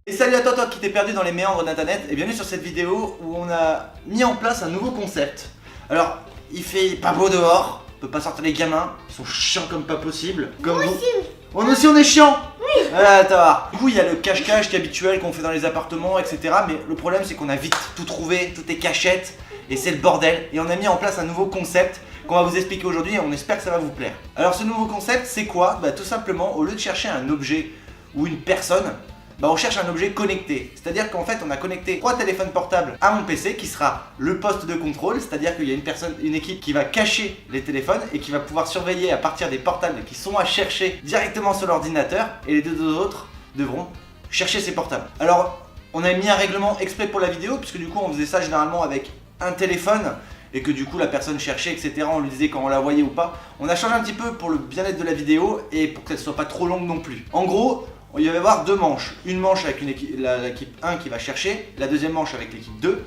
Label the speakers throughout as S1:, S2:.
S1: Et salut à toi qui t'es perdu dans les méandres d'internet et bienvenue sur cette vidéo où on a mis en place un nouveau concept. Alors, il fait pas beau dehors, on peut pas sortir les gamins, ils sont chiants comme pas possible. Comme vous. On aussi on est chiants. Oui. Voilà, du coup il y a le cache-cache qui est habituel qu'on fait dans les appartements, etc. Mais le problème c'est qu'on a vite tout trouvé, tout est cachette et c'est le bordel. Et on a mis en place un nouveau concept qu'on va vous expliquer aujourd'hui et on espère que ça va vous plaire. Alors ce nouveau concept c'est quoi? Tout simplement, au lieu de chercher un objet ou une personne, on cherche un objet connecté. C'est-à-dire qu'en fait on a connecté 3 téléphones portables à mon PC qui sera le poste de contrôle. C'est-à-dire qu'il y a une équipe qui va cacher les téléphones et qui va pouvoir surveiller à partir des portables qui sont à chercher directement sur l'ordinateur. Et les deux autres devront chercher ces portables. Alors on a mis un règlement exprès pour la vidéo puisque du coup on faisait ça généralement avec un téléphone et que du coup la personne cherchait, etc. On lui disait quand on la voyait ou pas. On a changé un petit peu pour le bien-être de la vidéo et pour qu'elle soit pas trop longue non plus. En gros, il va y avoir deux manches. Une manche avec l'équipe 1 qui va chercher, la deuxième manche avec l'équipe 2.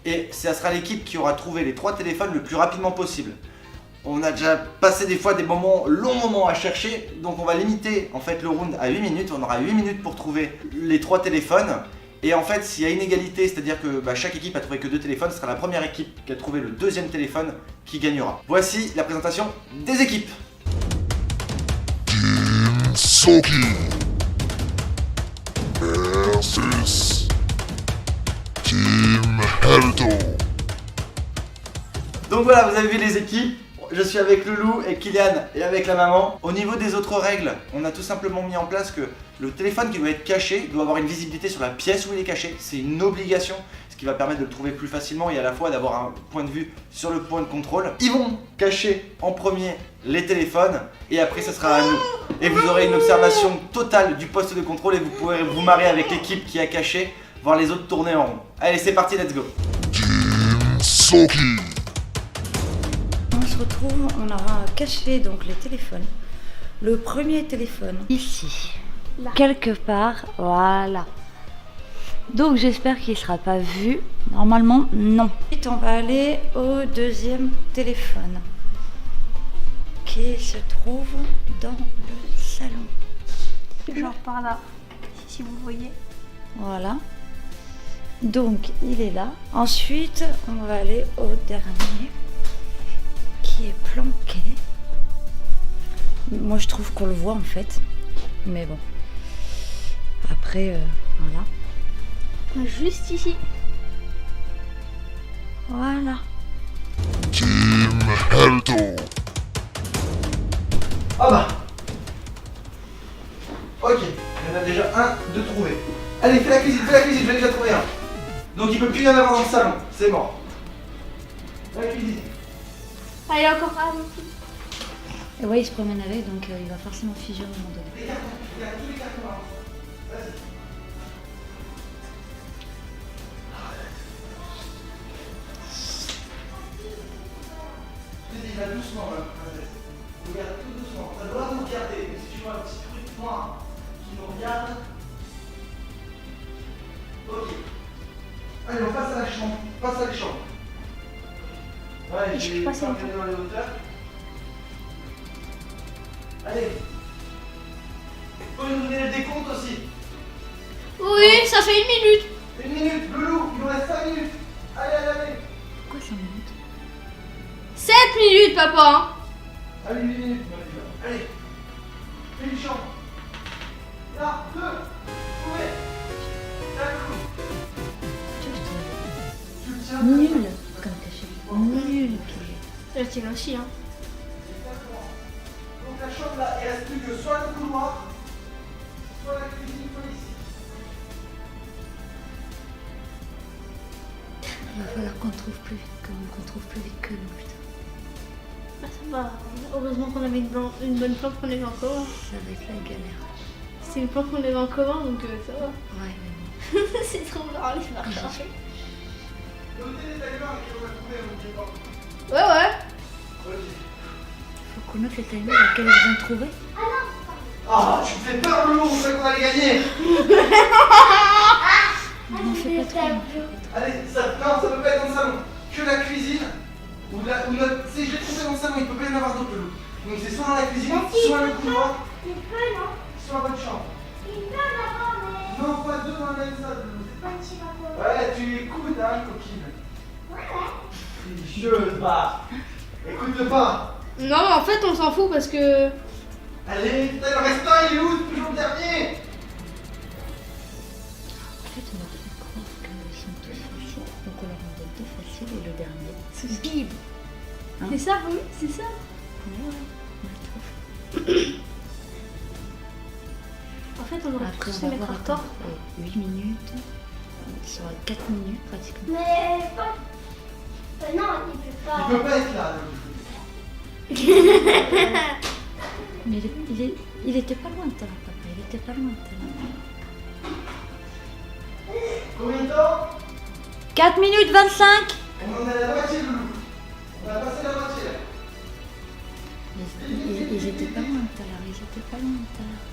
S1: Et ça sera l'équipe qui aura trouvé les 3 téléphones le plus rapidement possible. On a déjà passé des fois des longs moments à chercher. Donc on va limiter en fait le round à 8 minutes. On aura 8 minutes pour trouver les 3 téléphones. Et en fait s'il y a inégalité, c'est-à-dire que chaque équipe a trouvé que 2 téléphones, ce sera la première équipe qui a trouvé le deuxième téléphone qui gagnera. Voici la présentation des équipes.
S2: Team Soki versus Team Helto.
S1: Donc voilà, vous avez vu les équipes. Je suis avec Loulou et Kylian et avec la maman. Au niveau des autres règles, on a tout simplement mis en place que le téléphone qui doit être caché doit avoir une visibilité sur la pièce où il est caché. C'est une obligation, ce qui va permettre de le trouver plus facilement et à la fois d'avoir un point de vue sur le point de contrôle. Ils vont cacher en premier les téléphones et après ce sera à nous. Et vous aurez une observation totale du poste de contrôle et vous pourrez vous marrer avec l'équipe qui a caché, voir les autres tourner en rond. Allez, c'est parti, let's go.
S2: Team Soki.
S3: On se retrouve, on aura caché donc les téléphones. Le premier téléphone, ici, là. Quelque part, voilà. Donc j'espère qu'il ne sera pas vu. Normalement, non. Ensuite, on va aller au deuxième téléphone qui se trouve dans le salon.
S4: Genre par là, si vous voyez.
S3: Voilà. Donc il est là. Ensuite, on va aller au dernier qui est planqué. Moi je trouve qu'on le voit en fait. Mais bon. Après, voilà.
S4: Juste ici.
S3: Voilà.
S2: Team Helto.
S1: Ah ok, il y en a déjà un de trouvé. Allez, fais la cuisine, je vais déjà trouver un. Donc il peut plus y en avoir dans le salon, c'est mort. La cuisine.
S4: Ah, il y a encore un.
S3: Et ouais, il se promène avec, donc il va forcément figer à un moment donné.
S1: Les cartons, regarde tous les cartons là. Vas-y. Je te dis, va doucement là, princesse. Regarde tout doucement. Ça doit nous regarder, mais si tu vois un petit truc noir qui nous regarde. Ok. Allez, on passe à la chambre. Passe à la chambre. Ouais,
S4: Je
S1: je
S4: suis
S1: vais
S4: passé
S1: pas
S4: en
S1: regarder dans les hauteurs. Allez. Faut nous donner le décompte aussi.
S4: Oui, ça fait 1 minute.
S1: 1 minute, Loulou, il nous reste 5 minutes. Allez.
S3: Pourquoi 5 minutes?
S4: 7 minutes, papa.
S1: Allez, 8 minutes, moi, déjà. Allez. Fais une chambre. Là, 2. Trouvez. D'un coup. Tu le tiens.
S3: Nul comme caché. Nul.
S4: Je tiens aussi, hein.
S1: Exactement. Donc la chambre là, il reste plus que soit le couloir, soit la cuisine, soit ici.
S3: Il va falloir qu'on trouve plus vite que nous, putain.
S4: Bah, ça va. Heureusement qu'on avait une bonne plante qu'on avait en commun.
S3: Ça va être la galère.
S4: C'est une plante qu'on avait en commun, donc ça va.
S3: Ouais, mais bon.
S4: C'est trop marrant, je vais rechercher.
S1: Notez les timers qui vont la trouver, n'oubliez pas.
S4: Ouais.
S1: Ok.
S3: Faut qu'on note les timers auxquels ils ont trouvé.
S1: Ah, tu me fais peur, Loulou, on savait qu'on allait gagner.
S3: Non, fais pas trop.
S1: Allez, non, ça peut pas être dans le salon. Que la cuisine, ou notre... Si je l'ai trouvé dans le salon, il peut pas y en avoir d'autres, Loulou. Donc c'est soit dans la cuisine, soit le couloir, soit votre chambre. Non, pas deux. besoin d'être ça, Loulou. Ouais, tu écoutes, hein, coquine. Tricheuse, bah. Écoute-le pas.
S4: Non, mais en fait, on s'en fout parce que.
S1: Allez, putain, le restant, il est où? Toujours le dernier.
S3: En fait, on leur fait croire qu'ils sont tous faciles. Donc on leur en donne deux faciles et le dernier, c'est bim. Hein?
S4: C'est ça, oui, c'est ça.
S3: Ouais, on a tout.
S4: En fait, on aurait pu
S3: Après,
S4: tous
S3: on
S4: les
S3: va
S4: mettre
S3: voir
S4: en retard.
S3: 8 minutes. Sur 4 minutes pratiquement.
S5: Mais pas. Non, il peut
S1: Il
S5: pas.
S1: peut pas être là, Loulou.
S3: Mais il était pas loin tout à l'heure, papa. Il était pas loin tout à l'heure.
S1: Combien de temps?
S3: 4 minutes 25.
S1: On en est à la moitié, Loulou. On a passé la moitié là.
S3: Ils étaient pas loin tout à l'heure. Ils étaient pas loin tout à l'heure.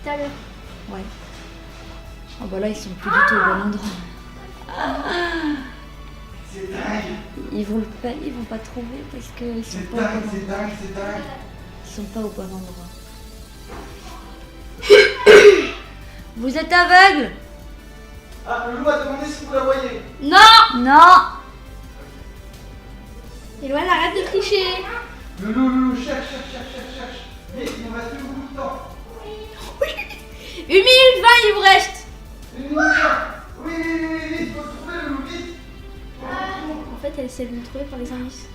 S5: Tout à l'heure.
S3: Ouais. Oh bah là, ils sont plus du tout au bon endroit.
S1: C'est dingue.
S3: Ils vont pas trouver parce qu'ils sont
S1: C'est
S3: pas au
S1: dingue,
S3: bon
S1: c'est
S3: endroit.
S1: dingue, c'est dingue.
S3: Ils sont pas au bon endroit. Vous êtes aveugle?
S1: Ah, Loulou a demandé si vous la voyez.
S3: Non.
S4: Éloigne, arrête de tricher.
S1: Loulou, cherche. Vite, il nous reste plus beaucoup de temps.
S4: 1 minute 20, il vous reste.
S1: Une minute. Oui, vite, faut le trouver, Loulou, vite.
S4: En fait, elle essaie de nous trouver par les indices.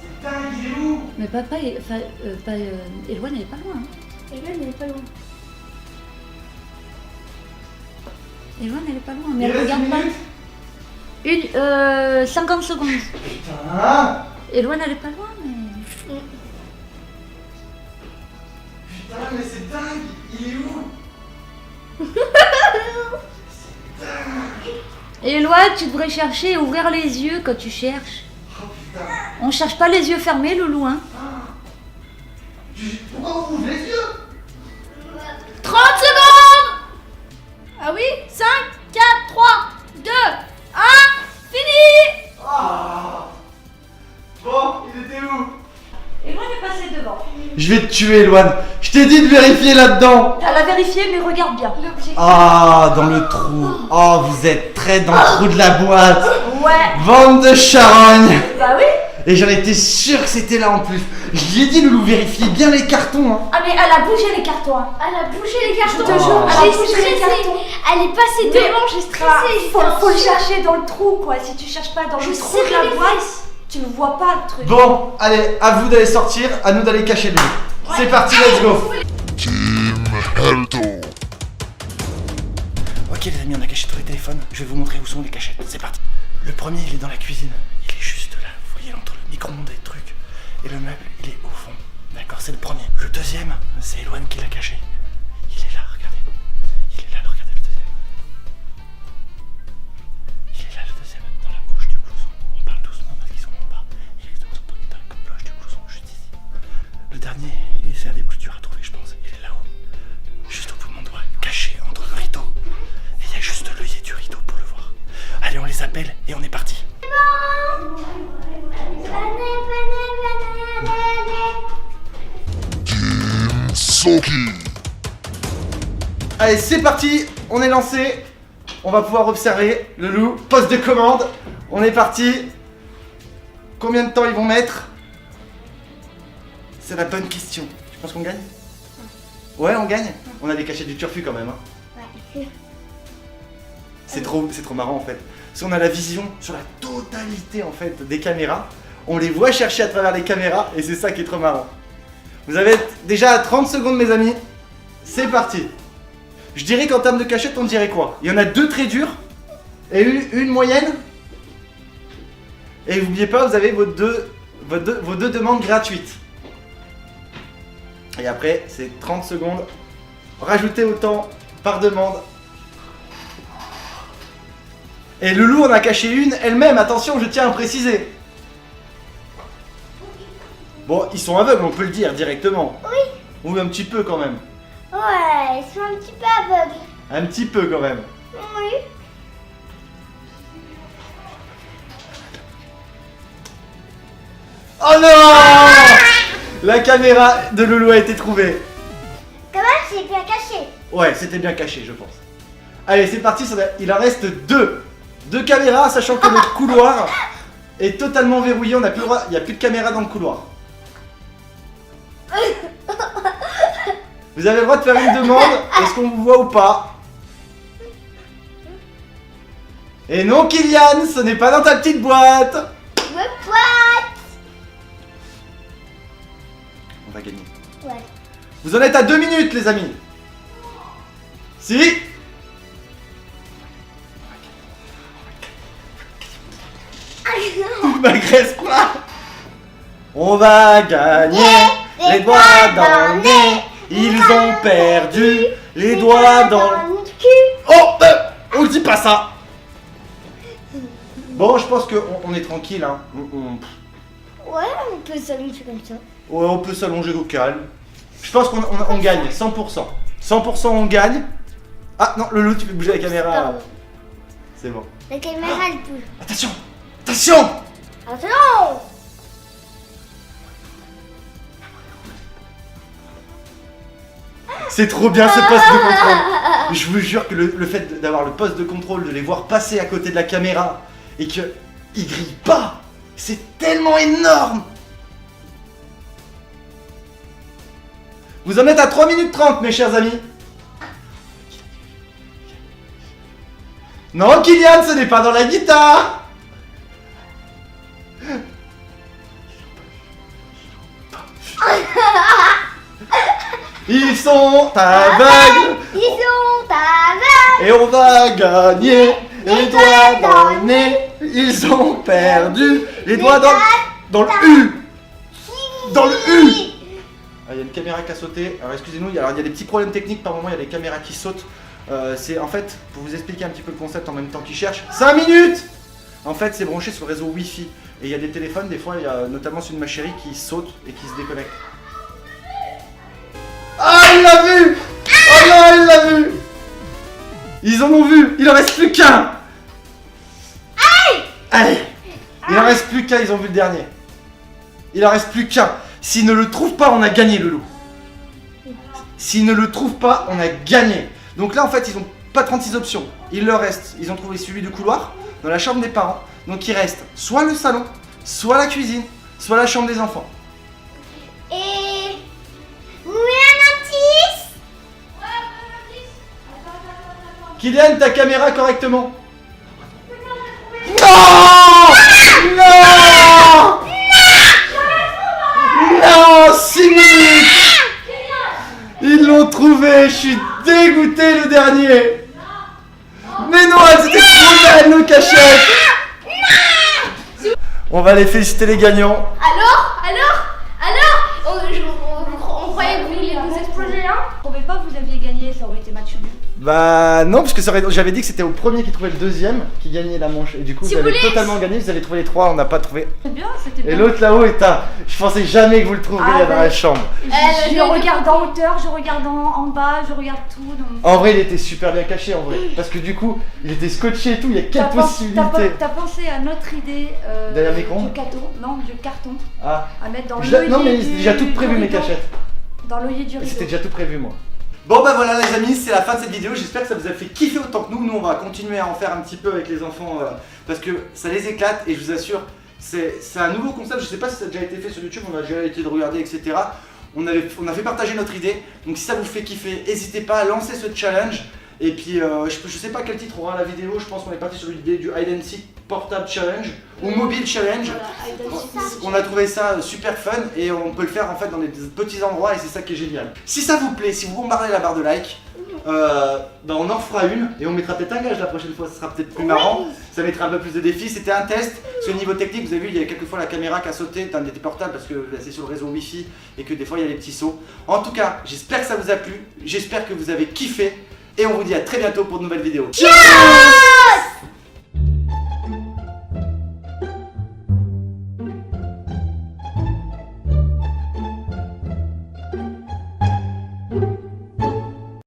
S1: C'est dingue, il est où?
S3: Mais papa, Eloane, elle est pas loin. Hein.
S4: Éloigne, elle est pas loin.
S3: Eloane, elle est pas loin. Mais
S1: Il
S3: elle
S1: reste
S3: regarde
S1: une
S3: pas.
S1: minute.
S3: 50 secondes.
S1: Putain.
S3: Eloane, elle est pas loin, mais.
S1: Putain, mais c'est dingue. Il est où?
S3: Eloane, tu devrais chercher et ouvrir les yeux quand tu cherches.
S1: Oh putain.
S3: On cherche pas les yeux fermés, Loulou, hein.
S1: Pourquoi vous ouvrez les yeux?
S4: 30 secondes. Ah oui, 5, 4, 3, 2, 1, fini.
S1: Ah. Bon, il était où?
S3: Eloane est passée devant.
S1: Je vais te tuer, Eloane. Je t'ai dit de vérifier là-dedans.
S3: Elle a vérifié, mais regarde bien.
S1: Ah, dans le trou. Oh, vous êtes très dans le trou de la boîte.
S3: Ouais.
S1: Bande de charognes.
S3: Bah oui.
S1: Et j'en étais sûr que c'était là en plus. Je lui ai dit, Loulou, vérifiez bien les cartons. Hein.
S3: Ah mais elle a bougé les cartons. Hein.
S5: Elle a bougé les cartons.
S3: Je te jure, elle a
S5: J'ai
S3: bougé les
S5: stressé.
S3: cartons.
S5: Elle est passée devant, j'ai stressé.
S3: Faut le chercher dans le trou, quoi. Si tu cherches pas dans le trou de la boîte, tu ne vois pas le truc.
S1: Bon, allez, à vous d'aller sortir, à nous d'aller cacher Loulou. C'est parti, let's go.
S2: Team Helto.
S1: Ok les amis, on a caché tous les téléphones. Je vais vous montrer où sont les cachettes. C'est parti. Le premier, il est dans la cuisine. Il est juste là. Vous voyez, entre le micro-ondes et le truc. Et le meuble, il est au fond. D'accord, c'est le premier. Le deuxième, c'est Eloane qui l'a caché. Il est là, regardez. Il est là, regardez le deuxième. Il est là, le deuxième, dans la poche du blouson. On parle doucement parce qu'ils sont en bas. Il est dans la poche du blouson, juste ici. Le dernier, c'est un des plus durs à trouver, je pense. Il est là-haut. Juste au bout de mon doigt, caché entre le rideau. Et il y a juste l'œillet du rideau pour le voir. Allez, on les appelle et on est parti.
S2: Team Soki.
S1: Allez, c'est parti, on est lancé. On va pouvoir observer le loup. Poste de commande. On est parti. Combien de temps ils vont mettre? C'est la bonne question. Tu penses qu'on gagne? Ouais, on gagne. On a des cachettes du turfu quand même. Hein.
S5: Ouais.
S1: C'est trop marrant en fait. Parce qu'on a la vision sur la totalité en fait des caméras. On les voit chercher à travers les caméras et c'est ça qui est trop marrant. Vous avez déjà 30 secondes mes amis. C'est parti. Je dirais qu'en termes de cachette on dirait quoi? Il y en a deux très durs et une moyenne. Et n'oubliez pas, vous avez vos deux demandes gratuites. Et après c'est 30 secondes. Rajoutez autant par demande. Et le loup en a caché une elle-même, attention, je tiens à préciser. Bon, ils sont aveugles, on peut le dire directement.
S5: Oui.
S1: Ou un petit peu quand même.
S5: Ouais, ils sont un petit peu aveugles.
S1: Un petit peu quand même.
S5: Oui.
S1: Oh non! La caméra de Loulou a été trouvée.
S5: Comment c'est bien caché.
S1: Ouais, c'était bien caché, je pense. Allez, c'est parti, il en reste 2. 2 caméras, sachant que le couloir est totalement verrouillé, on n'a plus le droit, il n'y a plus de caméra dans le couloir. Vous avez le droit de faire une demande, est-ce qu'on vous voit ou pas? Et non, Kylian, ce n'est pas dans ta petite boîte.
S5: Me pointe.
S1: On va gagner.
S5: Ouais.
S1: Vous en êtes à 2 minutes, les amis. Si. M'agresse pas. On va gagner. Les doigts dans le nez. Ils ont perdu. Les doigts dans le
S5: cul.
S1: Oh, on dit pas ça. Bon, je pense qu'on est tranquille, hein.
S5: Ouais, on peut s'allonger comme ça.
S1: Ouais, on peut s'allonger au calme. Je pense qu'on gagne, 100%. 100% on gagne. Ah non, Loulou, tu peux bouger la caméra. C'est bon.
S5: La caméra, elle bouge.
S1: Attention. Attention.
S5: Attention.
S1: C'est trop bien ce poste de contrôle. Je vous jure que le fait d'avoir le poste de contrôle, de les voir passer à côté de la caméra et qu'ils grillent pas, c'est tellement énorme. Vous en êtes à 3 minutes 30, mes chers amis. Non, Kylian, ce n'est pas dans la guitare. Ils sont aveugles.
S5: Ils sont aveugles.
S1: Et on va gagner. Les doigts dans le nez. Ils ont perdu. Les doigts dans le U. Dans le U. Ah, il y a une caméra qui a sauté. Alors excusez-nous, il y a des petits problèmes techniques. Par moment, il y a des caméras qui sautent. C'est en fait, pour vous expliquer un petit peu le concept en même temps qu'ils cherchent. 5 minutes. En fait, c'est branché sur le réseau Wi-Fi. Et il y a des téléphones, des fois, il y a notamment celui de ma chérie qui saute et qui se déconnecte. Ah, il l'a vu! Oh non, il l'a vu! Ils en ont vu! Il en reste plus qu'un! Allez! Il en reste plus qu'un, ils ont vu le dernier. Il en reste plus qu'un. S'ils ne le trouvent pas, on a gagné, le loup. S'ils ne le trouvent pas, on a gagné. Donc là, en fait, ils n'ont pas 36 options. Il leur reste, ils ont trouvé celui du couloir, dans la chambre des parents. Donc il reste soit le salon, soit la cuisine, soit la chambre des enfants.
S5: Et... Vous voulez un indice?
S1: Kylian, ta caméra correctement. Non! Non! Non! 6 minutes! Ils l'ont trouvé, je suis dégoûté le dernier! Mais non, elles étaient trop belles nos cachettes! On va les féliciter les gagnants.
S5: On croyait que vous vouliez nous exploser, hein?
S3: Je trouvais pas que vous aviez gagné, ça aurait été match nul.
S1: Bah non, parce que j'avais dit que c'était au premier qui trouvait le deuxième qui gagnait la manche. Et du coup,
S5: Si
S1: vous avez
S5: vous voulez-
S1: totalement gagné, vous avez trouvé les 3, on n'a pas trouvé.
S3: C'est bien, c'était bien.
S1: Et l'autre là-haut est à... Je pensais jamais que vous le trouveriez
S3: Ah,
S1: dans
S3: bah,
S1: la chambre.
S3: Je regarde en hauteur, je regarde en bas, je regarde tout. Donc...
S1: En vrai, il était super bien caché en vrai. Parce que du coup, il était scotché et tout, il y a quelle possibilité.
S3: T'as pensé à notre idée
S1: Derrière mes micro-ondes
S3: du carton, non, du carton,
S1: Ah.
S3: à mettre dans
S1: Je-
S3: l'œillet
S1: Non mais
S3: du-
S1: c'est déjà tout prévu
S3: du
S1: mes
S3: rideau.
S1: cachettes.
S3: Dans l'œillet du rideau.
S1: C'était déjà tout prévu moi. Bon bah voilà les amis, c'est la fin de cette vidéo, j'espère que ça vous a fait kiffer autant que nous. Nous on va continuer à en faire un petit peu avec les enfants parce que ça les éclate et je vous assure, c'est un nouveau concept, je sais pas si ça a déjà été fait sur YouTube, on a déjà été de regarder etc. On a fait partager notre idée, donc si ça vous fait kiffer, n'hésitez pas à lancer ce challenge. Et puis je sais pas quel titre aura la vidéo, je pense qu'on est parti sur l'idée du Hide and Seek Portable Challenge ou Mobile Challenge. On a trouvé ça super fun et on peut le faire en fait dans des petits endroits et c'est ça qui est génial. Si ça vous plaît, si vous bombardez la barre de like, bah on en fera une et on mettra peut-être un gage la prochaine fois, ça sera peut-être plus marrant, ça mettra un peu plus de défis. C'était un test, parce que niveau technique vous avez vu il y a quelques fois la caméra qui a sauté dans des portables parce que c'est sur le réseau Wi-Fi et que des fois il y a des petits sauts. En tout cas j'espère que ça vous a plu, j'espère que vous avez kiffé et on vous dit à très bientôt pour de nouvelles vidéos. Ciao!